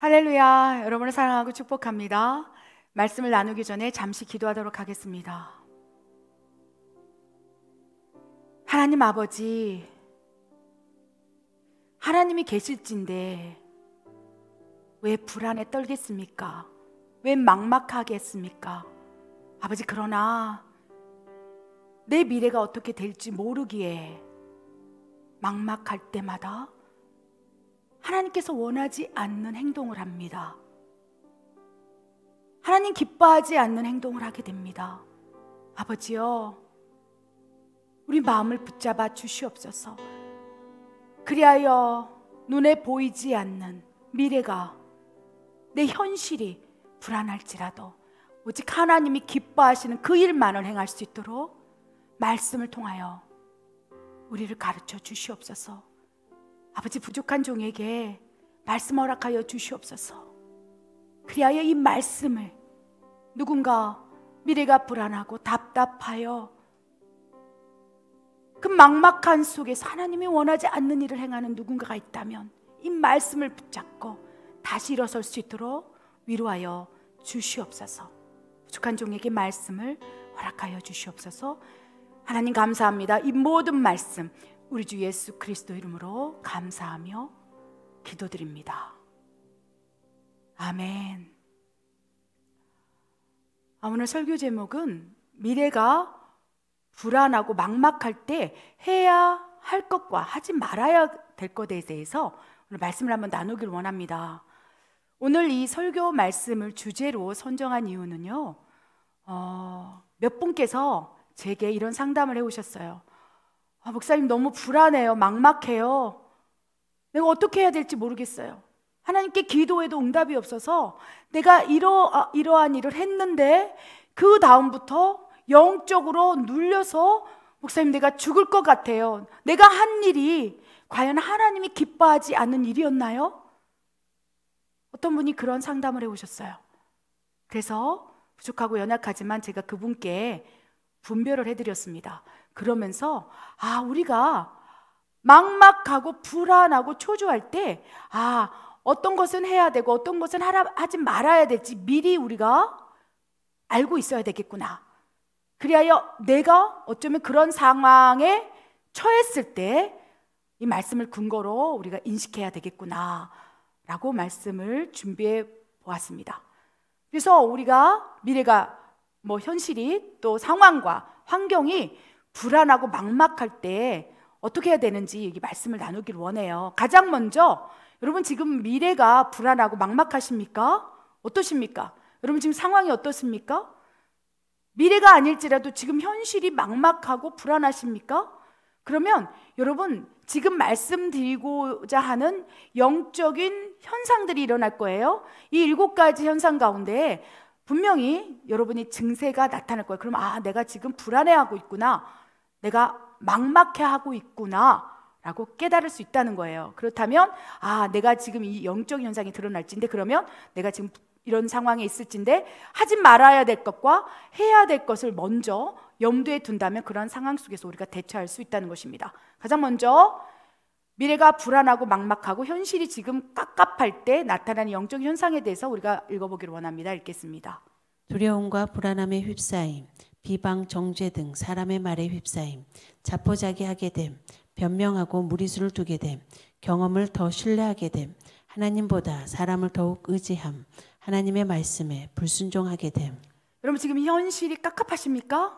할렐루야, 여러분을 사랑하고 축복합니다. 말씀을 나누기 전에 잠시 기도하도록 하겠습니다. 하나님 아버지, 하나님이 계실진데 왜 불안에 떨겠습니까? 왜 막막하게 했습니까? 아버지, 그러나 내 미래가 어떻게 될지 모르기에 막막할 때마다 하나님께서 원하지 않는 행동을 합니다. 하나님 기뻐하지 않는 행동을 하게 됩니다. 아버지요, 우리 마음을 붙잡아 주시옵소서. 그리하여 눈에 보이지 않는 미래가, 내 현실이 불안할지라도 오직 하나님이 기뻐하시는 그 일만을 행할 수 있도록 말씀을 통하여 우리를 가르쳐 주시옵소서. 아버지, 부족한 종에게 말씀 허락하여 주시옵소서. 그리하여 이 말씀을 누군가 미래가 불안하고 답답하여 그 막막한 속에서 하나님이 원하지 않는 일을 행하는 누군가가 있다면 이 말씀을 붙잡고 다시 일어설 수 있도록 위로하여 주시옵소서. 부족한 종에게 말씀을 허락하여 주시옵소서. 하나님 감사합니다. 이 모든 말씀 우리 주 예수 그리스도 이름으로 감사하며 기도드립니다. 아멘. 오늘 설교 제목은 미래가 불안하고 막막할 때 해야 할 것과 하지 말아야 될 것에 대해서 오늘 말씀을 한번 나누길 원합니다. 오늘 이 설교 말씀을 주제로 선정한 이유는요, 몇 분께서 제게 이런 상담을 해오셨어요. 목사님, 너무 불안해요. 막막해요. 내가 어떻게 해야 될지 모르겠어요. 하나님께 기도해도 응답이 없어서 내가 이러한 일을 했는데 그 다음부터 영적으로 눌려서 목사님, 내가 죽을 것 같아요. 내가 한 일이 과연 하나님이 기뻐하지 않는 일이었나요? 어떤 분이 그런 상담을 해오셨어요. 그래서 부족하고 연약하지만 제가 그분께 분별을 해드렸습니다. 그러면서 우리가 막막하고 불안하고 초조할 때 어떤 것은 해야 되고 어떤 것은 하지 말아야 될지 미리 우리가 알고 있어야 되겠구나. 그리하여 내가 어쩌면 그런 상황에 처했을 때 이 말씀을 근거로 우리가 인식해야 되겠구나 라고 말씀을 준비해 보았습니다. 그래서 우리가 미래가 현실이 또 상황과 환경이 불안하고 막막할 때 어떻게 해야 되는지 이 말씀을 나누길 원해요. 가장 먼저 여러분, 지금 미래가 불안하고 막막하십니까? 어떠십니까? 여러분, 지금 상황이 어떻습니까? 미래가 아닐지라도 지금 현실이 막막하고 불안하십니까? 그러면 여러분, 지금 말씀드리고자 하는 영적인 현상들이 일어날 거예요. 이 7가지 현상 가운데 분명히 여러분이 증세가 나타날 거예요. 그럼 내가 지금 불안해하고 있구나, 내가 막막해하고 있구나 라고 깨달을 수 있다는 거예요. 그렇다면 내가 지금 이 영적 현상이 드러날진데, 그러면 내가 지금 이런 상황에 있을진데 하지 말아야 될 것과 해야 될 것을 먼저 염두에 둔다면 그런 상황 속에서 우리가 대처할 수 있다는 것입니다. 가장 먼저 미래가 불안하고 막막하고 현실이 지금 깝깝할 때 나타나는 영적 현상에 대해서 우리가 읽어보기를 원합니다. 읽겠습니다. 두려움과 불안함에 휩싸임, 비방, 정죄 등 사람의 말에 휩싸임, 자포자기하게 됨, 변명하고 무리수를 두게 됨, 경험을 더 신뢰하게 됨, 하나님보다 사람을 더욱 의지함, 하나님의 말씀에 불순종하게 됨. 여러분, 지금 현실이 깝깝하십니까?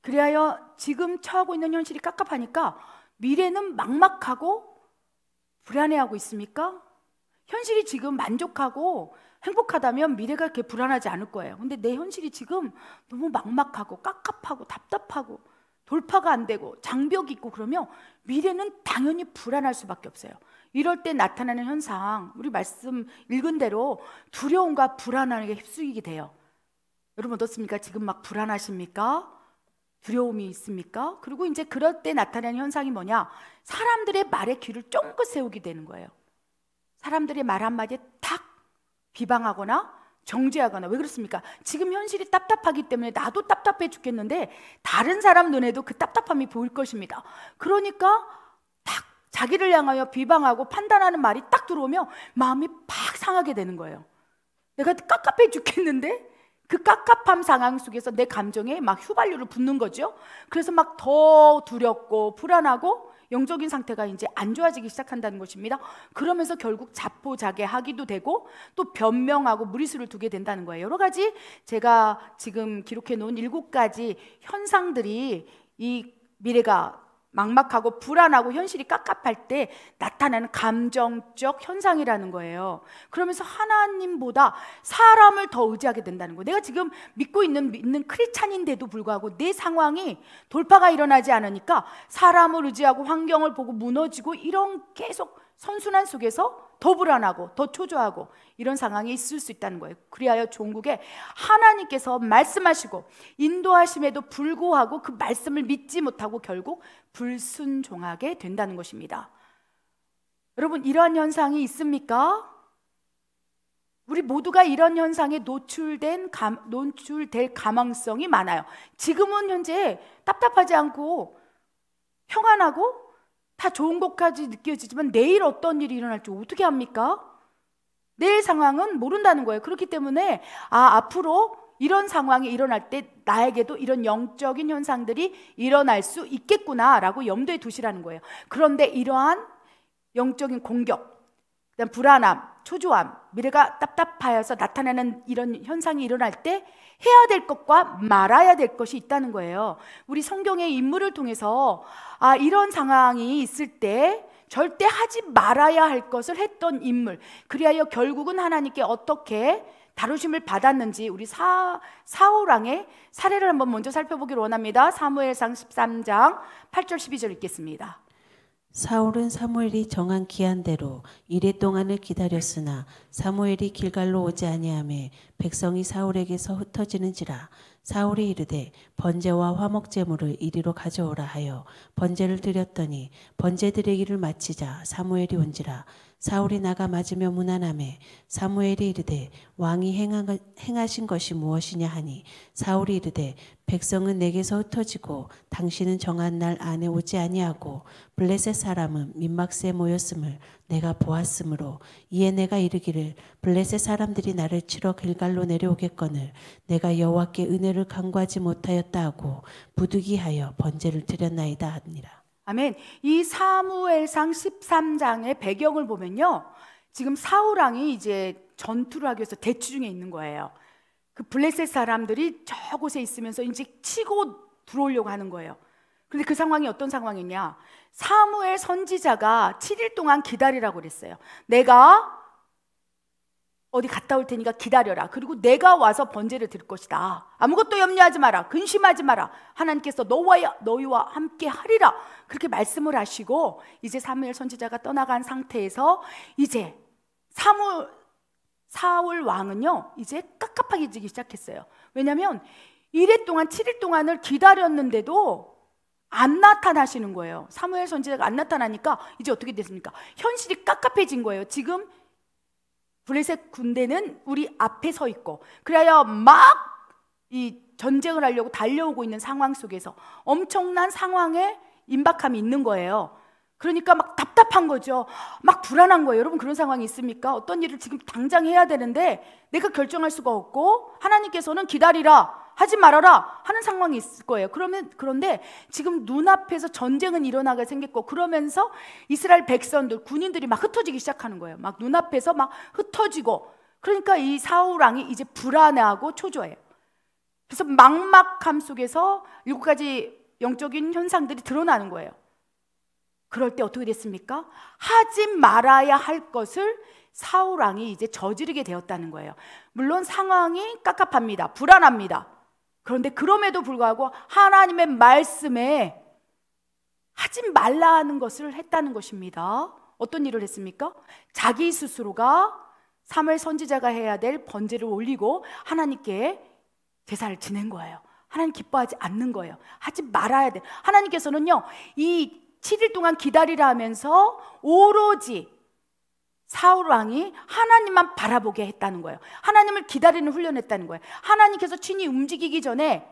그리하여 지금 처하고 있는 현실이 깝깝하니까 미래는 막막하고 불안해하고 있습니까? 현실이 지금 만족하고 행복하다면 미래가 그렇게 불안하지 않을 거예요. 근데 내 현실이 지금 너무 막막하고 깝깝하고 답답하고 돌파가 안 되고 장벽이 있고 그러면 미래는 당연히 불안할 수밖에 없어요. 이럴 때 나타나는 현상, 우리 말씀 읽은 대로 두려움과 불안함에 휩쓸리게 돼요. 여러분, 어떻습니까? 지금 막 불안하십니까? 두려움이 있습니까? 그리고 이제 그럴 때 나타나는 현상이 뭐냐? 사람들의 말에 귀를 쫑긋 세우게 되는 거예요. 사람들의 말 한마디에 탁 비방하거나 정죄하거나. 왜 그렇습니까? 지금 현실이 답답하기 때문에 나도 답답해 죽겠는데 다른 사람 눈에도 그 답답함이 보일 것입니다. 그러니까 탁 자기를 향하여 비방하고 판단하는 말이 딱 들어오면 마음이 팍 상하게 되는 거예요. 내가 깝깝해 죽겠는데 그 깝깝함 상황 속에서 내 감정에 막 휘발유를 붓는 거죠. 그래서 막 더 두렵고 불안하고 영적인 상태가 이제 안 좋아지기 시작한다는 것입니다. 그러면서 결국 자포자기하기도 되고 또 변명하고 무리수를 두게 된다는 거예요. 여러 가지 제가 지금 기록해 놓은 7가지 현상들이 이 미래가 막막하고 불안하고 현실이 깝깝할 때 나타나는 감정적 현상이라는 거예요. 그러면서 하나님보다 사람을 더 의지하게 된다는 거예요. 내가 지금 믿는 크리스찬인데도 불구하고 내 상황이 돌파가 일어나지 않으니까 사람을 의지하고 환경을 보고 무너지고 이런 계속 선순환 속에서 더 불안하고 더 초조하고 이런 상황이 있을 수 있다는 거예요. 그리하여 종국에 하나님께서 말씀하시고 인도하심에도 불구하고 그 말씀을 믿지 못하고 결국 불순종하게 된다는 것입니다. 여러분, 이러한 현상이 있습니까? 우리 모두가 이런 현상에 노출될 가망성이 많아요. 지금은 현재 답답하지 않고 평안하고 다 좋은 것까지 느껴지지만 내일 어떤 일이 일어날지 어떻게 합니까? 내일 상황은 모른다는 거예요. 그렇기 때문에 앞으로 이런 상황이 일어날 때 나에게도 이런 영적인 현상들이 일어날 수 있겠구나라고 염두에 두시라는 거예요. 그런데 이러한 영적인 공격, 그다음 불안함, 초조함, 미래가 답답하여서 나타나는 이런 현상이 일어날 때 해야 될 것과 말아야 될 것이 있다는 거예요. 우리 성경의 인물을 통해서 이런 상황이 있을 때 절대 하지 말아야 할 것을 했던 인물, 그리하여 결국은 하나님께 어떻게 다루심을 받았는지 우리 사울 왕의 사례를 한번 먼저 살펴보기를 원합니다. 사무엘상 13장 8절 12절 읽겠습니다. 사울은 사무엘이 정한 기한대로 이레 동안을 기다렸으나 사무엘이 길갈로 오지 아니하매 백성이 사울에게서 흩어지는지라. 사울이 이르되 번제와 화목제물을 이리로 가져오라 하여 번제를 드렸더니 번제 드리기를 마치자 사무엘이 온지라. 사울이 나가 맞으며 문안하매 사무엘이 이르되 왕이 행하신 것이 무엇이냐 하니 사울이 이르되 백성은 내게서 흩어지고 당신은 정한 날 안에 오지 아니하고 블레셋 사람은 민막새에 모였음을 내가 보았으므로 이에 내가 이르기를 블레셋 사람들이 나를 치러 길갈로 내려오겠거늘 내가 여호와께 은혜를 간구하지 못하였다 하고 부득이하여 번제를 드렸나이다 하니라. 아멘. 이 사무엘상 13장의 배경을 보면요, 지금 사울 왕이 이제 전투를 하기 위해서 대치 중에 있는 거예요. 그 블레셋 사람들이 저곳에 있으면서 이제 치고 들어오려고 하는 거예요. 그런데 그 상황이 어떤 상황이냐, 사무엘 선지자가 7일 동안 기다리라고 그랬어요. 내가 어디 갔다 올 테니까 기다려라. 그리고 내가 와서 번제를 드릴 것이다. 아무것도 염려하지 마라. 근심하지 마라. 하나님께서 너희와 함께 하리라. 그렇게 말씀을 하시고 이제 사무엘 선지자가 떠나간 상태에서 이제 사울 왕은요 이제 깝깝하게 지기 시작했어요. 왜냐하면 7일 동안을 기다렸는데도 안 나타나시는 거예요. 사무엘 선지자가 안 나타나니까 이제 어떻게 됐습니까? 현실이 깝깝해진 거예요. 지금 블레셋 군대는 우리 앞에 서 있고, 그래야 막 이 전쟁을 하려고 달려오고 있는 상황 속에서 엄청난 상황에 임박함이 있는 거예요. 그러니까 막 답답한 거죠. 막 불안한 거예요. 여러분, 그런 상황이 있습니까? 어떤 일을 지금 당장 해야 되는데 내가 결정할 수가 없고 하나님께서는 기다리라, 하지 말아라 하는 상황이 있을 거예요. 그런데 지금 눈앞에서 전쟁은 일어나게 생겼고, 그러면서 이스라엘 백성들, 군인들이 막 흩어지기 시작하는 거예요. 막 눈앞에서 막 흩어지고, 그러니까 이 사울 왕이 이제 불안해하고 초조해요. 그래서 막막함 속에서 7가지 영적인 현상들이 드러나는 거예요. 그럴 때 어떻게 됐습니까? 하지 말아야 할 것을 사울 왕이 이제 저지르게 되었다는 거예요. 물론 상황이 깝깝합니다. 불안합니다. 그런데 그럼에도 불구하고 하나님의 말씀에 하지 말라 하는 것을 했다는 것입니다. 어떤 일을 했습니까? 자기 스스로가 사무엘 선지자가 해야 될 번제를 올리고 하나님께 제사를 지낸 거예요. 하나님 기뻐하지 않는 거예요. 하지 말아야 돼. 하나님께서는요 이 7일 동안 기다리라 하면서 오로지 사울 왕이 하나님만 바라보게 했다는 거예요. 하나님을 기다리는 훈련했다는 거예요. 하나님께서 친히 움직이기 전에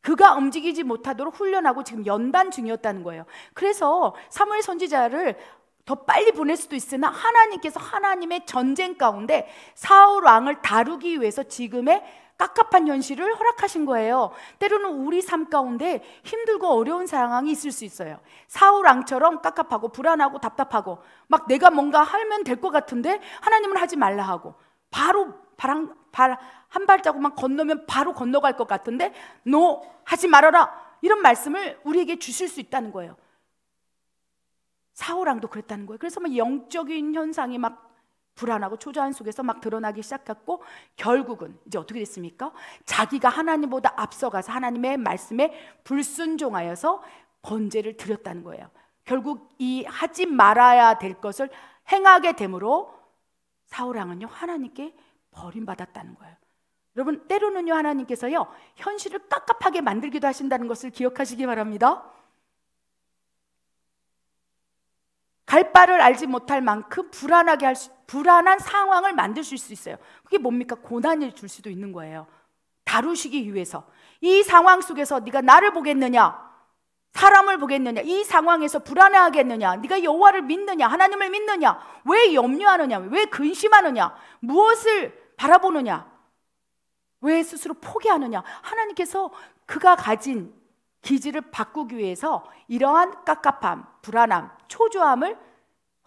그가 움직이지 못하도록 훈련하고 지금 연단 중이었다는 거예요. 그래서 사무엘 선지자를 더 빨리 보낼 수도 있으나 하나님께서 하나님의 전쟁 가운데 사울 왕을 다루기 위해서 지금의 깝깝한 현실을 허락하신 거예요. 때로는 우리 삶 가운데 힘들고 어려운 상황이 있을 수 있어요. 사울 왕처럼 깝깝하고 불안하고 답답하고 막 내가 뭔가 하면 될 것 같은데 하나님은 하지 말라 하고 바로 한 발자국만 건너면 바로 건너갈 것 같은데 너 하지 말아라, 이런 말씀을 우리에게 주실 수 있다는 거예요. 사울 왕도 그랬다는 거예요. 그래서 막 영적인 현상이 막 불안하고 초조한 속에서 막 드러나기 시작했고 결국은 이제 어떻게 됐습니까? 자기가 하나님보다 앞서가서 하나님의 말씀에 불순종하여서 번제를 드렸다는 거예요. 결국 이 하지 말아야 될 것을 행하게 되므로 사울 왕은요 하나님께 버림받았다는 거예요. 여러분, 때로는요 하나님께서요 현실을 깝깝하게 만들기도 하신다는 것을 기억하시기 바랍니다. 갈 바를 알지 못할 만큼 불안한 상황을 만드실 수 있어요. 그게 뭡니까? 고난을 줄 수도 있는 거예요. 다루시기 위해서. 이 상황 속에서 네가 나를 보겠느냐, 사람을 보겠느냐, 이 상황에서 불안해하겠느냐, 네가 여호와를 믿느냐, 하나님을 믿느냐, 왜 염려하느냐, 왜 근심하느냐, 무엇을 바라보느냐, 왜 스스로 포기하느냐. 하나님께서 그가 가진 기질을 바꾸기 위해서 이러한 깝깝함, 불안함, 초조함을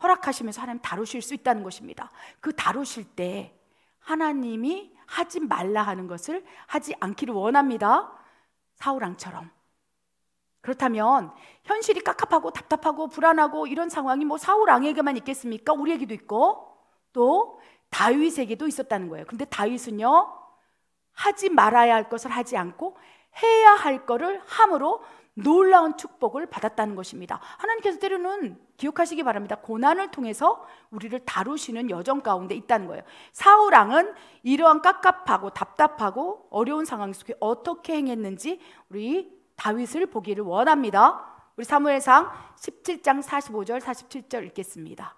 허락하시면서 하나님 다루실 수 있다는 것입니다. 그 다루실 때 하나님이 하지 말라 하는 것을 하지 않기를 원합니다. 사울 왕처럼. 그렇다면 현실이 깝깝하고 답답하고 불안하고 이런 상황이 뭐 사울 왕에게만 있겠습니까? 우리에게도 있고 또 다윗에게도 있었다는 거예요. 근데 다윗은요 하지 말아야 할 것을 하지 않고 해야 할 것을 함으로 놀라운 축복을 받았다는 것입니다. 하나님께서 때로는 기억하시기 바랍니다. 고난을 통해서 우리를 다루시는 여정 가운데 있다는 거예요. 사울 왕은 이러한 깝깝하고 답답하고 어려운 상황 속에 어떻게 행했는지 우리 다윗을 보기를 원합니다. 우리 사무엘상 17장 45절 47절 읽겠습니다.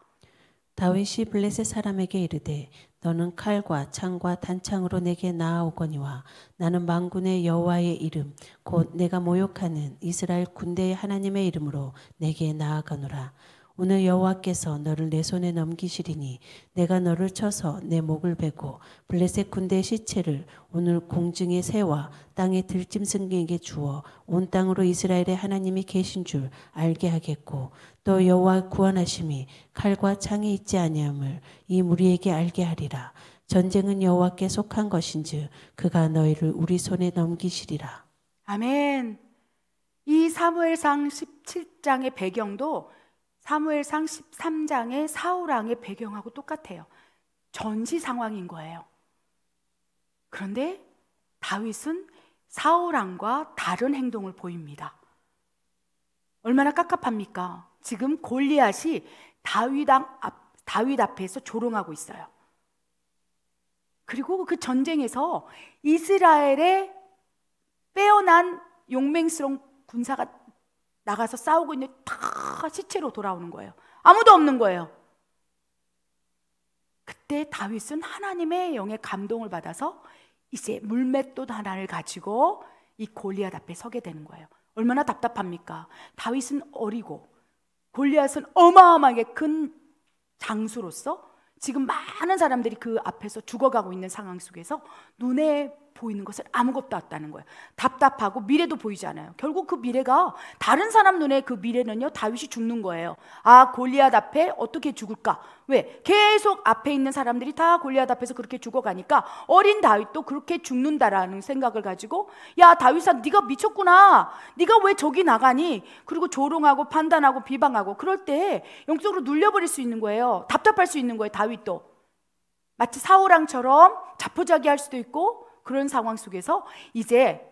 다윗이 블레셋 사람에게 이르되 너는 칼과 창과 단창으로 내게 나아오거니와 나는 만군의 여호와의 이름 곧 내가 모욕하는 이스라엘 군대의 하나님의 이름으로 내게 나아가노라. 오늘 여호와께서 너를 내 손에 넘기시리니 내가 너를 쳐서 내 목을 베고 블레셋 군대의 시체를 오늘 공중의 새와 땅의 들짐승에게 주어 온 땅으로 이스라엘의 하나님이 계신 줄 알게 하겠고 또 여호와 구원하심이 칼과 창에 있지 아니함을 이 무리에게 알게 하리라. 전쟁은 여호와께 속한 것인즉 그가 너희를 우리 손에 넘기시리라. 아멘. 이 사무엘상 17장의 배경도 사무엘상 13장의 사울 왕의 배경하고 똑같아요. 전시 상황인 거예요. 그런데 다윗은 사울 왕과 다른 행동을 보입니다. 얼마나 깝깝합니까? 지금 골리앗이 다윗 앞에서 조롱하고 있어요. 그리고 그 전쟁에서 이스라엘의 빼어난 용맹스러운 군사가 나가서 싸우고 있는데 다 시체로 돌아오는 거예요. 아무도 없는 거예요. 그때 다윗은 하나님의 영의 감동을 받아서 이제 물맷돌 하나를 가지고 이 골리앗 앞에 서게 되는 거예요. 얼마나 답답합니까? 다윗은 어리고 골리앗은 어마어마하게 큰 장수로서 지금 많은 사람들이 그 앞에서 죽어가고 있는 상황 속에서 눈에 보이는 것은 아무것도 없다는 거예요. 답답하고 미래도 보이지 않아요. 결국 그 미래가 다른 사람 눈에 그 미래는요 다윗이 죽는 거예요. 아, 골리앗 앞에 어떻게 죽을까? 왜? 계속 앞에 있는 사람들이 다 골리앗 앞에서 그렇게 죽어가니까 어린 다윗도 그렇게 죽는다라는 생각을 가지고 야 다윗아 네가 미쳤구나. 네가 왜 저기 나가니? 그리고 조롱하고 판단하고 비방하고 그럴 때 영적으로 눌려버릴 수 있는 거예요. 답답할 수 있는 거예요. 다윗도 마치 사울 왕처럼 자포자기할 수도 있고 그런 상황 속에서 이제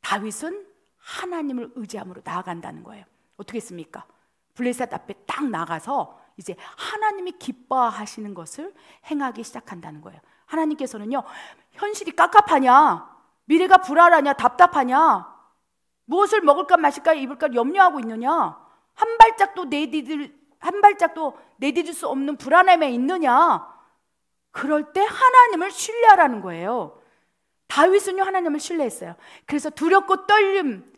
다윗은 하나님을 의지함으로 나아간다는 거예요. 어떻게 했습니까? 블레셋 앞에 딱 나가서 이제 하나님이 기뻐하시는 것을 행하기 시작한다는 거예요. 하나님께서는요 현실이 깝깝하냐, 미래가 불안하냐, 답답하냐, 무엇을 먹을까 마실까 입을까 염려하고 있느냐, 한 발짝도 내디딜 수 없는 불안함에 있느냐, 그럴 때 하나님을 신뢰하라는 거예요. 다윗은요 하나님을 신뢰했어요. 그래서 두렵고 떨림,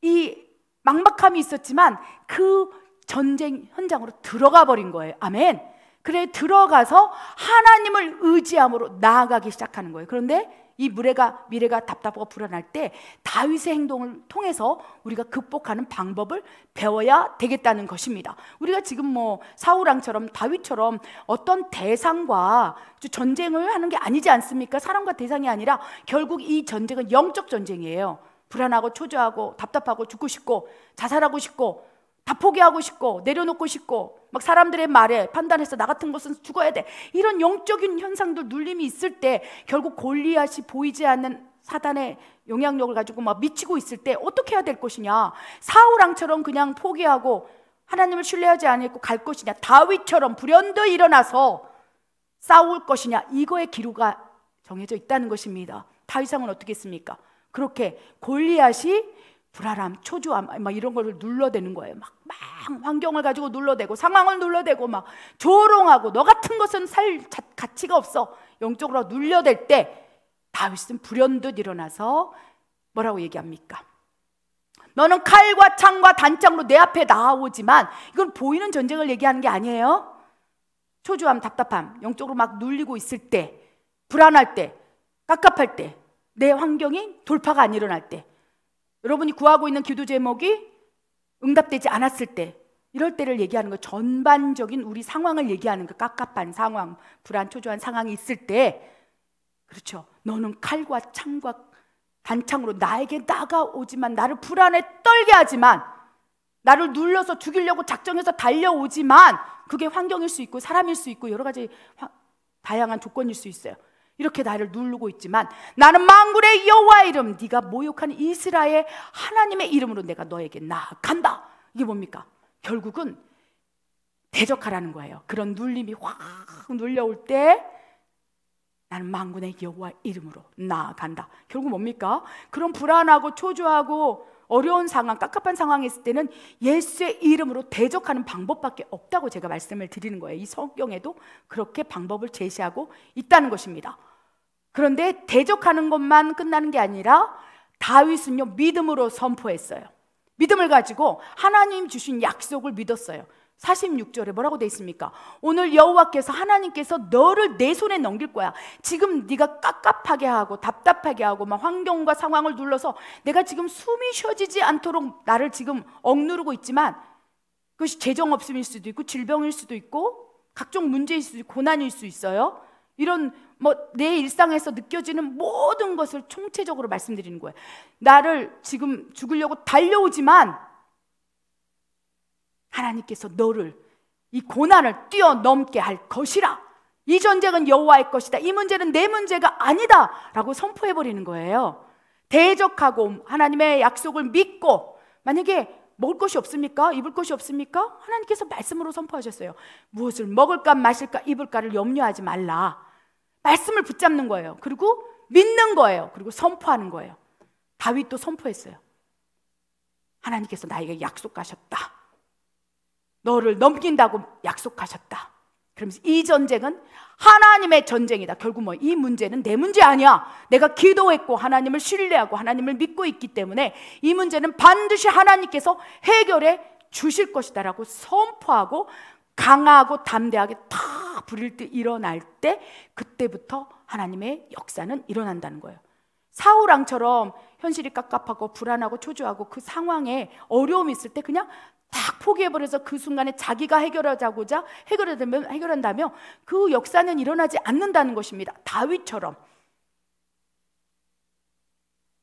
이 막막함이 있었지만 그 전쟁 현장으로 들어가 버린 거예요. 아멘. 그래 들어가서 하나님을 의지함으로 나아가기 시작하는 거예요. 그런데 이 미래가 답답하고 불안할 때 다윗의 행동을 통해서 우리가 극복하는 방법을 배워야 되겠다는 것입니다. 우리가 지금 뭐 사울왕처럼 다윗처럼 어떤 대상과 전쟁을 하는 게 아니지 않습니까? 사람과 대상이 아니라 결국 이 전쟁은 영적 전쟁이에요. 불안하고 초조하고 답답하고 죽고 싶고 자살하고 싶고 다 포기하고 싶고 내려놓고 싶고 막 사람들의 말에 판단해서 나 같은 것은 죽어야 돼, 이런 영적인 현상들, 눌림이 있을 때 결국 골리앗이 보이지 않는 사단의 영향력을 가지고 막 미치고 있을 때 어떻게 해야 될 것이냐, 사울왕처럼 그냥 포기하고 하나님을 신뢰하지 않고 갈 것이냐, 다윗처럼 불현듯 일어나서 싸울 것이냐, 이거의 기로가 정해져 있다는 것입니다. 다윗왕은 어떻게 했습니까? 그렇게 골리앗이 불안함, 초조함 막 이런 걸 눌러대는 거예요. 막 환경을 가지고 눌러대고 상황을 눌러대고 막 조롱하고 너 같은 것은 살 가치가 없어 영적으로 눌려댈 때 다윗은 불현듯 일어나서 뭐라고 얘기합니까? 너는 칼과 창과 단창으로 내 앞에 나오지만, 이건 보이는 전쟁을 얘기하는 게 아니에요. 초조함, 답답함, 영적으로 막 눌리고 있을 때, 불안할 때, 깝깝할 때, 내 환경이 돌파가 안 일어날 때, 여러분이 구하고 있는 기도 제목이 응답되지 않았을 때, 이럴 때를 얘기하는 거, 전반적인 우리 상황을 얘기하는 거, 깝깝한 상황, 불안, 초조한 상황이 있을 때, 그렇죠. 너는 칼과 창과 단창으로 나에게 나가오지만, 나를 불안에 떨게 하지만, 나를 눌러서 죽이려고 작정해서 달려오지만, 그게 환경일 수 있고 사람일 수 있고 여러 가지 다양한 조건일 수 있어요. 이렇게 나를 누르고 있지만 나는 만군의 여호와의 이름, 네가 모욕하는 이스라엘 하나님의 이름으로 내가 너에게 나아간다. 이게 뭡니까? 결국은 대적하라는 거예요. 그런 눌림이 확 눌려올 때 나는 만군의 여호와의 이름으로 나아간다. 결국 뭡니까? 그런 불안하고 초조하고 어려운 상황, 깝깝한 상황에 있을 때는 예수의 이름으로 대적하는 방법밖에 없다고 제가 말씀을 드리는 거예요. 이 성경에도 그렇게 방법을 제시하고 있다는 것입니다. 그런데 대적하는 것만 끝나는 게 아니라 다윗은요 믿음으로 선포했어요. 믿음을 가지고 하나님 주신 약속을 믿었어요. 46절에 뭐라고 돼 있습니까? 오늘 여호와께서, 하나님께서 너를 내 손에 넘길 거야. 지금 네가 깝깝하게 하고 답답하게 하고 막 환경과 상황을 눌러서 내가 지금 숨이 쉬어지지 않도록 나를 지금 억누르고 있지만, 그것이 재정 없음일 수도 있고 질병일 수도 있고 각종 문제일 수도 있고 고난일 수 있어요. 이런 내 일상에서 느껴지는 모든 것을 총체적으로 말씀드리는 거예요. 나를 지금 죽으려고 달려오지만 하나님께서 너를 이 고난을 뛰어넘게 할 것이라. 이 전쟁은 여호와의 것이다. 이 문제는 내 문제가 아니다 라고 선포해버리는 거예요. 대적하고 하나님의 약속을 믿고, 만약에 먹을 것이 없습니까? 입을 것이 없습니까? 하나님께서 말씀으로 선포하셨어요. 무엇을 먹을까 마실까 입을까를 염려하지 말라. 말씀을 붙잡는 거예요. 그리고 믿는 거예요. 그리고 선포하는 거예요. 다윗도 선포했어요. 하나님께서 나에게 약속하셨다. 너를 넘긴다고 약속하셨다. 그러면서 이 전쟁은 하나님의 전쟁이다. 결국 이 문제는 내 문제 아니야. 내가 기도했고 하나님을 신뢰하고 하나님을 믿고 있기 때문에 이 문제는 반드시 하나님께서 해결해 주실 것이다 라고 선포하고 강하고 담대하게 다 불일 듯 일어날 때, 그때부터 하나님의 역사는 일어난다는 거예요. 사울왕처럼 현실이 깝깝하고 불안하고 초조하고 그 상황에 어려움이 있을 때 그냥 딱 포기해버려서 그 순간에 자기가 해결한다면 그 역사는 일어나지 않는다는 것입니다. 다윗처럼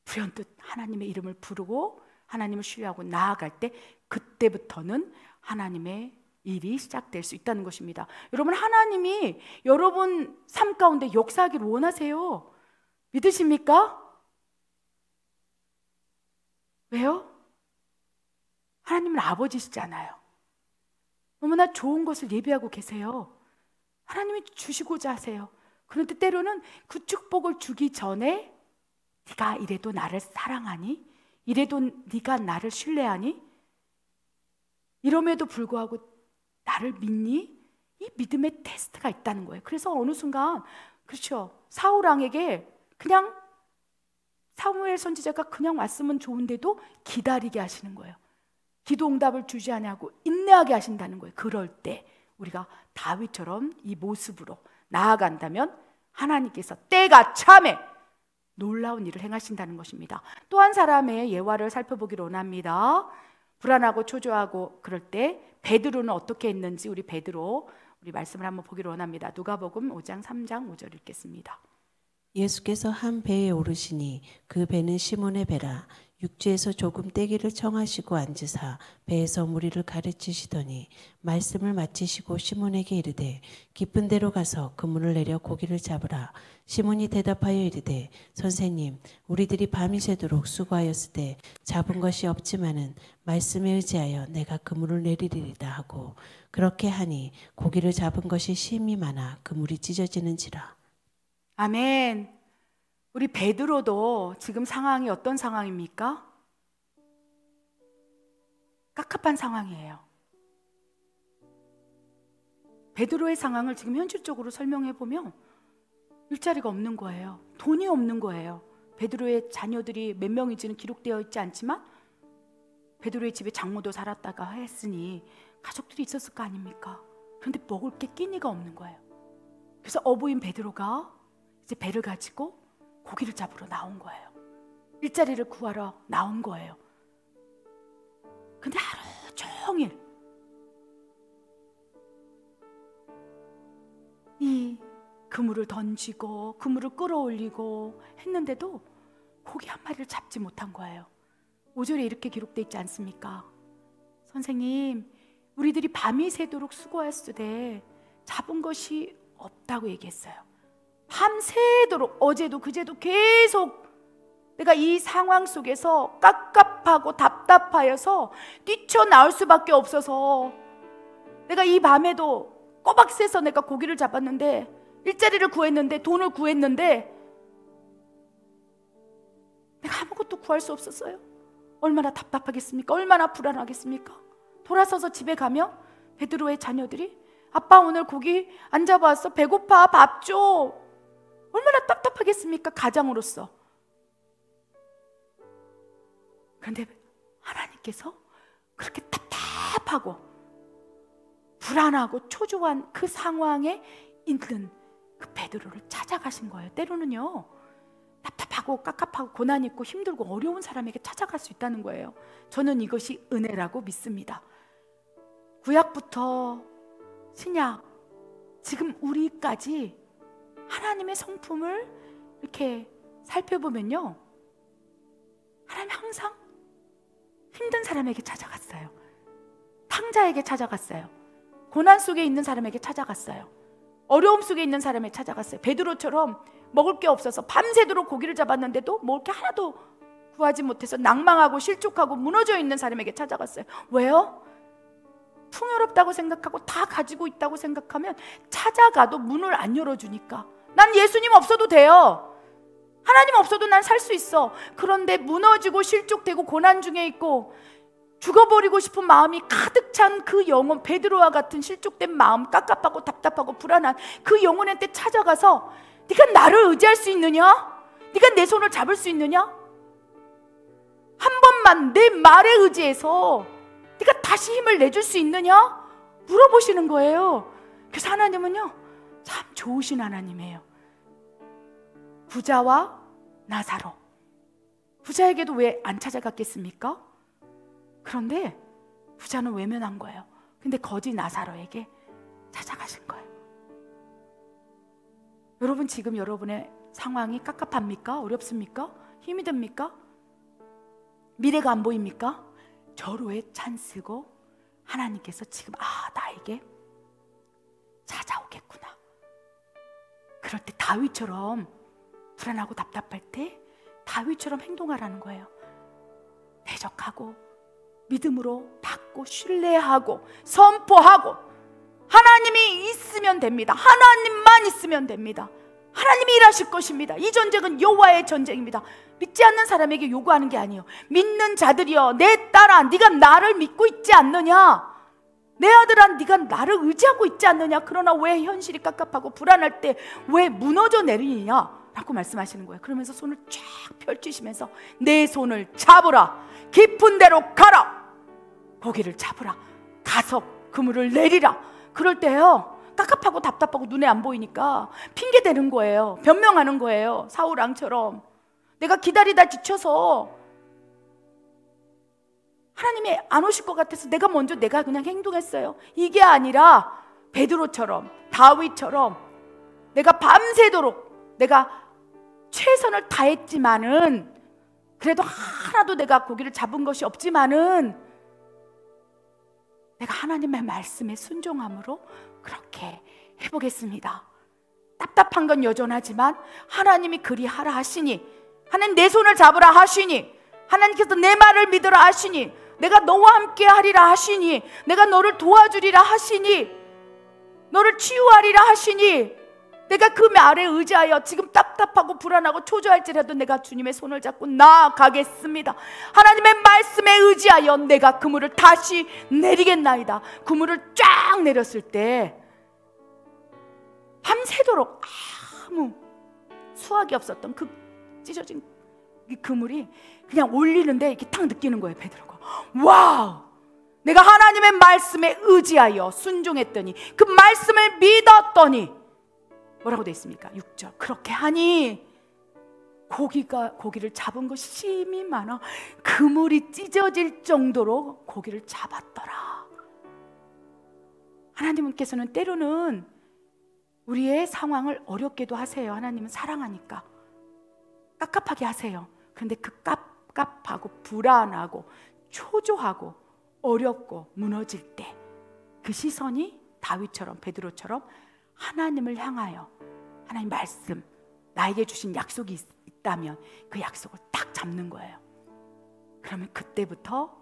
불현듯 하나님의 이름을 부르고 하나님을 신뢰하고 나아갈 때, 그때부터는 하나님의 일이 시작될 수 있다는 것입니다. 여러분, 하나님이 여러분 삶 가운데 역사하기를 원하세요. 믿으십니까? 왜요? 하나님은 아버지시잖아요. 너무나 좋은 것을 예비하고 계세요. 하나님이 주시고자 하세요. 그런데 때로는 그 축복을 주기 전에 네가 이래도 나를 사랑하니? 이래도 네가 나를 신뢰하니? 이럼에도 불구하고 나를 믿니? 이 믿음의 테스트가 있다는 거예요. 그래서 어느 순간 그렇죠. 사울 왕에게 그냥 사무엘 선지자가 그냥 왔으면 좋은데도 기다리게 하시는 거예요. 기도 응답을 주지 않냐고 인내하게 하신다는 거예요. 그럴 때 우리가 다윗처럼 이 모습으로 나아간다면 하나님께서 때가 참에 놀라운 일을 행하신다는 것입니다. 또 한 사람의 예화를 살펴보기를 원합니다. 불안하고 초조하고 그럴 때 베드로는 어떻게 했는지 우리 말씀을 한번 보기를 원합니다. 누가복음 5장 3장 5절 읽겠습니다. 예수께서 한 배에 오르시니 그 배는 시몬의 배라. 육지에서 조금 떼기를 청하시고 앉으사 배에서 무리를 가르치시더니 말씀을 마치시고 시몬에게 이르되 깊은 데로 가서 그물을 내려 고기를 잡으라. 시몬이 대답하여 이르되 선생님, 우리들이 밤이 새도록 수고하였을 때 잡은 것이 없지만은 말씀에 의지하여 내가 그물을 내리리이다 하고 그렇게 하니 고기를 잡은 것이 심히 많아 그물이 찢어지는지라. 아멘. 우리 베드로도 지금 상황이 어떤 상황입니까? 깝깝한 상황이에요. 베드로의 상황을 지금 현실적으로 설명해 보면 일자리가 없는 거예요. 돈이 없는 거예요. 베드로의 자녀들이 몇 명인지는 기록되어 있지 않지만 베드로의 집에 장모도 살았다가 했으니 가족들이 있었을 거 아닙니까? 그런데 먹을 게 끼니가 없는 거예요. 그래서 어부인 베드로가 이제 배를 가지고 고기를 잡으러 나온 거예요. 일자리를 구하러 나온 거예요. 근데 하루 종일 이 그물을 던지고 그물을 끌어올리고 했는데도 고기 한 마리를 잡지 못한 거예요. 5절에 이렇게 기록되어 있지 않습니까? 선생님, 우리들이 밤이 새도록 수고했으되 잡은 것이 없다고 얘기했어요. 밤새도록 어제도 그제도 계속 내가 이 상황 속에서 깝깝하고 답답하여서 뛰쳐나올 수밖에 없어서 내가 이 밤에도 꼬박 새서 내가 고기를 잡았는데 일자리를 구했는데 돈을 구했는데 내가 아무것도 구할 수 없었어요. 얼마나 답답하겠습니까? 얼마나 불안하겠습니까? 돌아서서 집에 가면 베드로의 자녀들이 아빠 오늘 고기 안 잡아왔어. 배고파. 밥 줘. 얼마나 답답하겠습니까? 가장으로서. 그런데 하나님께서 그렇게 답답하고 불안하고 초조한 그 상황에 있는 그 베드로를 찾아가신 거예요. 때로는요, 답답하고 깝깝하고 고난 있고 힘들고 어려운 사람에게 찾아갈 수 있다는 거예요. 저는 이것이 은혜라고 믿습니다. 구약부터 신약, 지금 우리까지 하나님의 성품을 이렇게 살펴보면요, 하나님 항상 힘든 사람에게 찾아갔어요. 탕자에게 찾아갔어요. 고난 속에 있는 사람에게 찾아갔어요. 어려움 속에 있는 사람에게 찾아갔어요. 베드로처럼 먹을 게 없어서 밤새도록 고기를 잡았는데도 먹을 게 하나도 구하지 못해서 낭망하고 실족하고 무너져 있는 사람에게 찾아갔어요. 왜요? 풍요롭다고 생각하고 다 가지고 있다고 생각하면 찾아가도 문을 안 열어주니까. 난 예수님 없어도 돼요. 하나님 없어도 난 살 수 있어. 그런데 무너지고 실족되고 고난 중에 있고 죽어버리고 싶은 마음이 가득 찬 그 영혼, 베드로와 같은 실족된 마음, 깝깝하고 답답하고 불안한 그 영혼한테 찾아가서 네가 나를 의지할 수 있느냐? 네가 내 손을 잡을 수 있느냐? 한 번만 내 말에 의지해서 네가 다시 힘을 내줄 수 있느냐? 물어보시는 거예요. 그래서 하나님은요, 참 좋으신 하나님이에요. 부자와 나사로, 부자에게도 왜 안 찾아갔겠습니까? 그런데 부자는 외면한 거예요. 근데 거지 나사로에게 찾아가신 거예요. 여러분, 지금 여러분의 상황이 깝깝합니까? 어렵습니까? 힘이 듭니까? 미래가 안 보입니까? 절호의 찬스고 하나님께서 지금 나에게 찾아오겠구나. 그럴 때 다윗처럼 불안하고 답답할 때 다윗처럼 행동하라는 거예요. 대적하고 믿음으로 받고 신뢰하고 선포하고 하나님이 있으면 됩니다. 하나님만 있으면 됩니다. 하나님이 일하실 것입니다. 이 전쟁은 여호와의 전쟁입니다. 믿지 않는 사람에게 요구하는 게 아니에요. 믿는 자들이여, 내 딸아, 네가 나를 믿고 있지 않느냐? 내 아들아, 네가 나를 의지하고 있지 않느냐? 그러나 왜 현실이 깝깝하고 불안할 때 왜 무너져 내리느냐? 라고 말씀하시는 거예요. 그러면서 손을 쫙 펼치시면서 내 손을 잡으라. 깊은 데로 가라. 고기를 잡으라. 가서 그물을 내리라. 그럴 때요, 깝깝하고 답답하고 눈에 안 보이니까 핑계 대는 거예요. 변명하는 거예요. 사울 왕처럼 내가 기다리다 지쳐서 하나님이 안 오실 것 같아서 내가 그냥 행동했어요. 이게 아니라 베드로처럼, 다윗처럼 내가 밤새도록 내가 최선을 다했지만은, 그래도 하나도 내가 고기를 잡은 것이 없지만은 내가 하나님의 말씀에 순종함으로 그렇게 해보겠습니다. 답답한 건 여전하지만 하나님이 그리하라 하시니, 하나님 내 손을 잡으라 하시니, 하나님께서 내 말을 믿으라 하시니, 내가 너와 함께 하리라 하시니, 내가 너를 도와주리라 하시니, 너를 치유하리라 하시니, 내가 그 말에 의지하여 지금 답답하고 불안하고 초조할지라도 내가 주님의 손을 잡고 나아가겠습니다. 하나님의 말씀에 의지하여 내가 그물을 다시 내리겠나이다. 그물을 쫙 내렸을 때 밤새도록 아무 수확이 없었던 그 찢어진 이 그물이 그냥 올리는데 이렇게 딱 느끼는 거예요. 베드로가 와우, 내가 하나님의 말씀에 의지하여 순종했더니, 그 말씀을 믿었더니 뭐라고 되어 있습니까? 6절, 그렇게 하니 고기를 잡은 것이 심히 많아 그물이 찢어질 정도로 고기를 잡았더라. 하나님께서는 때로는 우리의 상황을 어렵게도 하세요. 하나님은 사랑하니까 깝깝하게 하세요. 그런데 그 깝깝하고 불안하고 초조하고 어렵고 무너질 때 그 시선이 다윗처럼, 베드로처럼 하나님을 향하여, 하나님 말씀, 나에게 주신 약속이 있다면 그 약속을 딱 잡는 거예요. 그러면 그때부터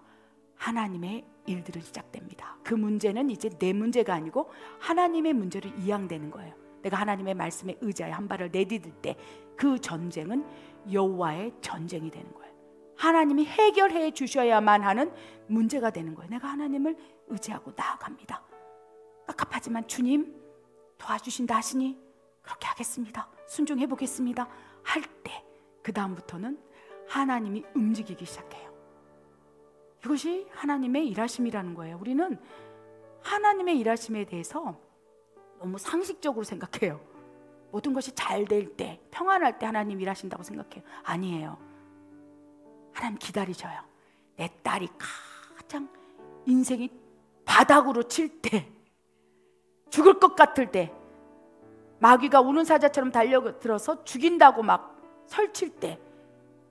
하나님의 일들은 시작됩니다. 그 문제는 이제 내 문제가 아니고 하나님의 문제로 이양되는 거예요. 내가 하나님의 말씀에 의지하여 한 발을 내디딜 때 그 전쟁은 여호와의 전쟁이 되는 거예요. 하나님이 해결해 주셔야만 하는 문제가 되는 거예요. 내가 하나님을 의지하고 나아갑니다. 깝깝하지만 주님 도와주신다 하시니 그렇게 하겠습니다. 순종해 보겠습니다. 할 때 그 다음부터는 하나님이 움직이기 시작해요. 이것이 하나님의 일하심이라는 거예요. 우리는 하나님의 일하심에 대해서 너무 상식적으로 생각해요. 모든 것이 잘 될 때, 평안할 때 하나님 일하신다고 생각해요. 아니에요. 하나님 기다리셔요. 내 딸이 가장 인생이 바닥으로 칠 때, 죽을 것 같을 때, 마귀가 우는 사자처럼 달려들어서 죽인다고 막 설칠 때,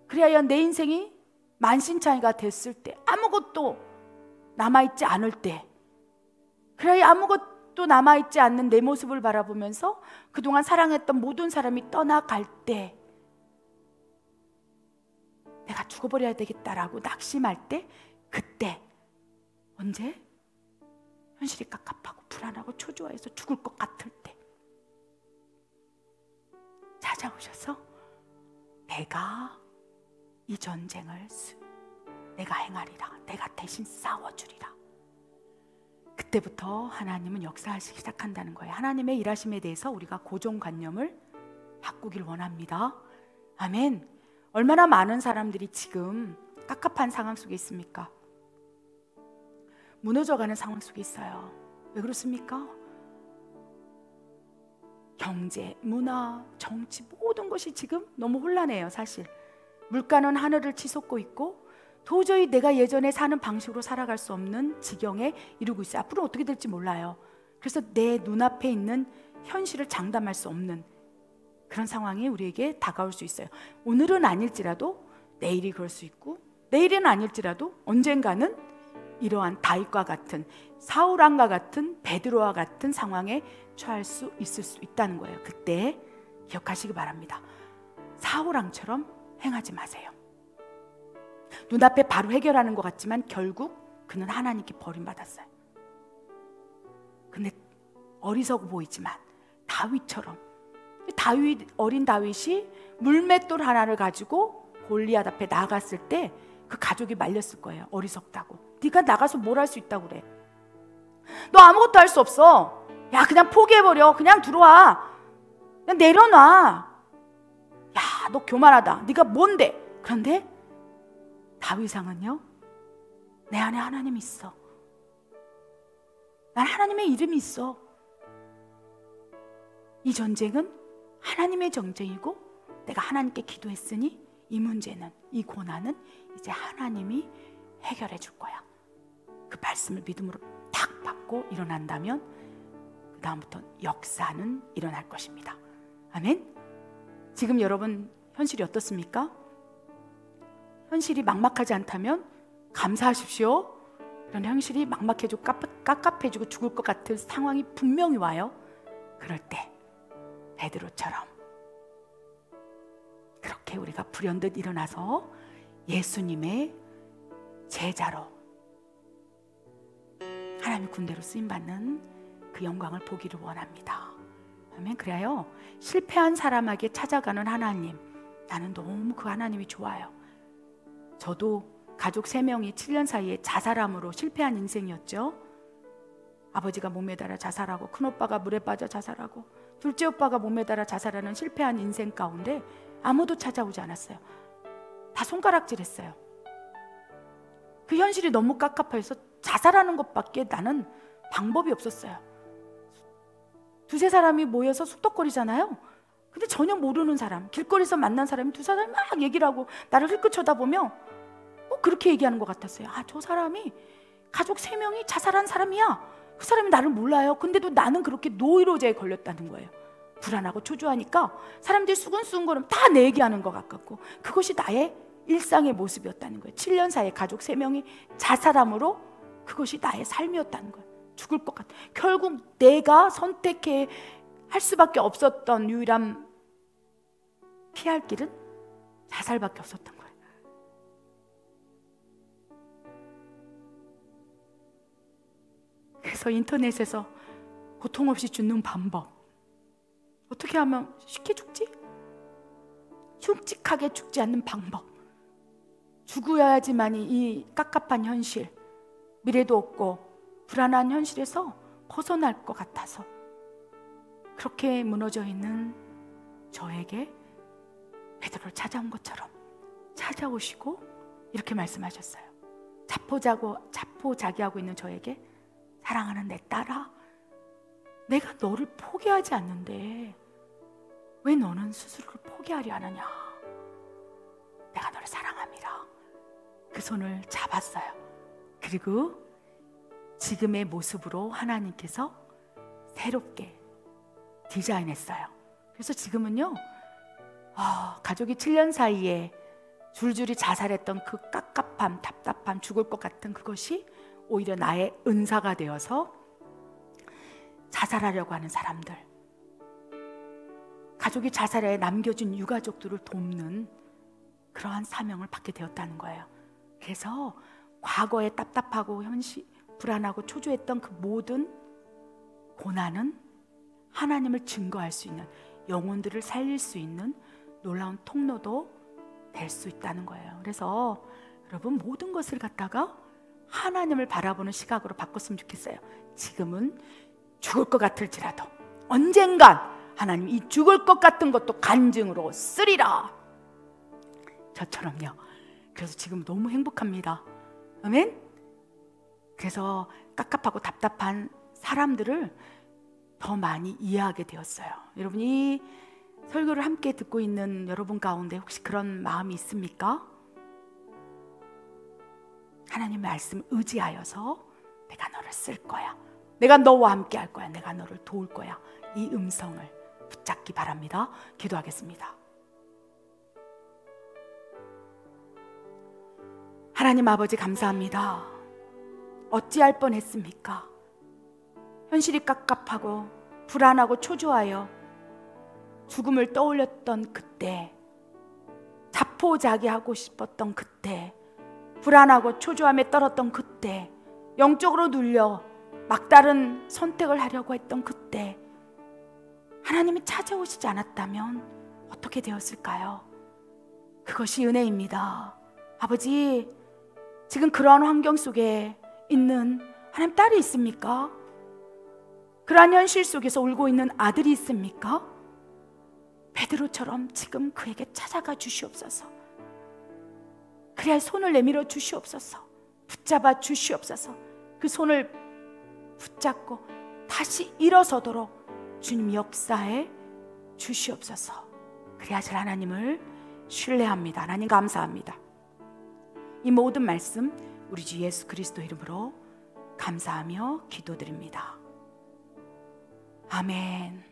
그래야 내 인생이 만신창이가 됐을 때, 아무것도 남아있지 않을 때, 그래야 아무것도 남아있지 않는 내 모습을 바라보면서 그동안 사랑했던 모든 사람이 떠나갈 때, 내가 죽어버려야 되겠다라고 낙심할 때, 그때 언제? 현실이 깝깝하고 불안하고 초조해서 죽을 것 같을 때 찾아오셔서 내가 이 전쟁을 내가 행하리라, 내가 대신 싸워주리라. 그때부터 하나님은 역사하시기 시작한다는 거예요. 하나님의 일하심에 대해서 우리가 고정관념을 바꾸길 원합니다. 아멘. 얼마나 많은 사람들이 지금 깝깝한 상황 속에 있습니까? 무너져가는 상황 속에 있어요. 왜 그렇습니까? 경제, 문화, 정치 모든 것이 지금 너무 혼란해요. 사실 물가는 하늘을 치솟고 있고 도저히 내가 예전에 사는 방식으로 살아갈 수 없는 지경에 이르고 있어요. 앞으로 어떻게 될지 몰라요. 그래서 내 눈앞에 있는 현실을 장담할 수 없는 그런 상황이 우리에게 다가올 수 있어요. 오늘은 아닐지라도 내일이 그럴 수 있고, 내일은 아닐지라도 언젠가는 이러한 다윗과 같은, 사울왕과 같은, 베드로와 같은 상황에 처할 수 있을 수 있다는 거예요. 그때 기억하시기 바랍니다. 사울왕처럼 행하지 마세요. 눈앞에 바로 해결하는 것 같지만 결국 그는 하나님께 버림받았어요. 근데 어리석어 보이지만 다윗처럼, 어린 다윗이 물맷돌 하나를 가지고 골리앗 앞에 나갔을 때 그 가족이 말렸을 거예요. 어리석다고. 네가 나가서 뭘 할 수 있다고 그래. 너 아무것도 할 수 없어. 야, 그냥 포기해버려. 그냥 들어와. 그냥 내려놔. 야, 너 교만하다. 네가 뭔데? 그런데 다윗왕은요, 내 안에 하나님이 있어. 난 하나님의 이름이 있어. 이 전쟁은 하나님의 전쟁이고 내가 하나님께 기도했으니 이 문제는, 이 고난은 이제 하나님이 해결해 줄 거야. 그 말씀을 믿음으로 탁 받고 일어난다면 그 다음부터 역사는 일어날 것입니다. 아멘. 지금 여러분 현실이 어떻습니까? 현실이 막막하지 않다면 감사하십시오. 그런 현실이 막막해지고 깝깝해지고 죽을 것 같은 상황이 분명히 와요. 그럴 때 베드로처럼 그렇게 우리가 불현듯 일어나서 예수님의 제자로, 하나님의 군대로 쓰임받는 그 영광을 보기를 원합니다. 아멘. 그래요, 실패한 사람에게 찾아가는 하나님, 나는 너무 그 하나님이 좋아요. 저도 가족 3명이 7년 사이에 자살함으로 실패한 인생이었죠. 아버지가 몸에 달아 자살하고, 큰오빠가 물에 빠져 자살하고, 둘째 오빠가 몸에 달아 자살하는 실패한 인생 가운데 아무도 찾아오지 않았어요. 다 손가락질했어요. 그 현실이 너무 깝깝해서 자살하는 것밖에 나는 방법이 없었어요. 2-3 사람이 모여서 숙덕거리잖아요. 근데 전혀 모르는 사람, 길거리에서 만난 사람이 2 사람이 막 얘기를 하고 나를 흘끗 쳐다보며 꼭 그렇게 얘기하는 것 같았어요. 아, 저 사람이 가족 3명이 자살한 사람이야. 그 사람이 나를 몰라요. 근데도 나는 그렇게 노이로제에 걸렸다는 거예요. 불안하고 초조하니까 사람들이 수근수근거리면 다 내 얘기하는 것 같고, 그것이 나의 일상의 모습이었다는 거예요. 7년 사이에 가족 3명이 자살함으로 그것이 나의 삶이었다는 거예요. 죽을 것 같아. 결국 내가 선택해 할 수밖에 없었던 유일한 피할 길은 자살밖에 없었던 거예요. 그래서 인터넷에서 고통 없이 죽는 방법, 어떻게 하면 쉽게 죽지? 흉측하게 죽지 않는 방법, 죽어야지만이 이 깝깝한 현실, 미래도 없고 불안한 현실에서 벗어날 것 같아서 그렇게 무너져 있는 저에게 베드로를 찾아온 것처럼 찾아오시고 이렇게 말씀하셨어요. 자포자기하고 있는 저에게, 사랑하는 내 딸아, 내가 너를 포기하지 않는데 왜 너는 스스로를 포기하려 하느냐? 내가 너를 사랑함이라. 그 손을 잡았어요. 그리고 지금의 모습으로 하나님께서 새롭게 디자인했어요. 그래서 지금은요, 가족이 7년 사이에 줄줄이 자살했던 그 깝깝함, 답답함, 죽을 것 같은 그것이 오히려 나의 은사가 되어서 자살하려고 하는 사람들, 가족이 자살해 남겨진 유가족들을 돕는 그러한 사명을 받게 되었다는 거예요. 그래서 과거에 답답하고 불안하고 초조했던 그 모든 고난은 하나님을 증거할 수 있는, 영혼들을 살릴 수 있는 놀라운 통로도 될 수 있다는 거예요. 그래서 여러분, 모든 것을 갖다가 하나님을 바라보는 시각으로 바꿨으면 좋겠어요. 지금은 죽을 것 같을지라도 언젠간 하나님 이 죽을 것 같은 것도 간증으로 쓰리라. 저처럼요. 그래서 지금 너무 행복합니다. 아멘. 그래서 깝깝하고 답답한 사람들을 더 많이 이해하게 되었어요. 여러분, 이 설교를 함께 듣고 있는 여러분 가운데 혹시 그런 마음이 있습니까? 하나님의 말씀 의지하여서 내가 너를 쓸 거야, 내가 너와 함께 할 거야, 내가 너를 도울 거야, 이 음성을 붙잡기 바랍니다. 기도하겠습니다. 하나님 아버지, 감사합니다. 어찌할 뻔했습니까? 현실이 깝깝하고 불안하고 초조하여 죽음을 떠올렸던 그때, 자포자기하고 싶었던 그때, 불안하고 초조함에 떨었던 그때, 영적으로 눌려 막다른 선택을 하려고 했던 그때 하나님이 찾아오시지 않았다면 어떻게 되었을까요? 그것이 은혜입니다. 아버지, 지금 그러한 환경 속에 있는 하나님 딸이 있습니까? 그러한 현실 속에서 울고 있는 아들이 있습니까? 베드로처럼 지금 그에게 찾아가 주시옵소서. 그래야 손을 내밀어 주시옵소서. 붙잡아 주시옵소서. 그 손을 붙잡고 다시 일어서도록 주님 역사해 주시옵소서. 그래야 저 하나님을 신뢰합니다. 하나님 감사합니다. 이 모든 말씀 우리 주 예수 그리스도 이름으로 감사하며 기도드립니다. 아멘.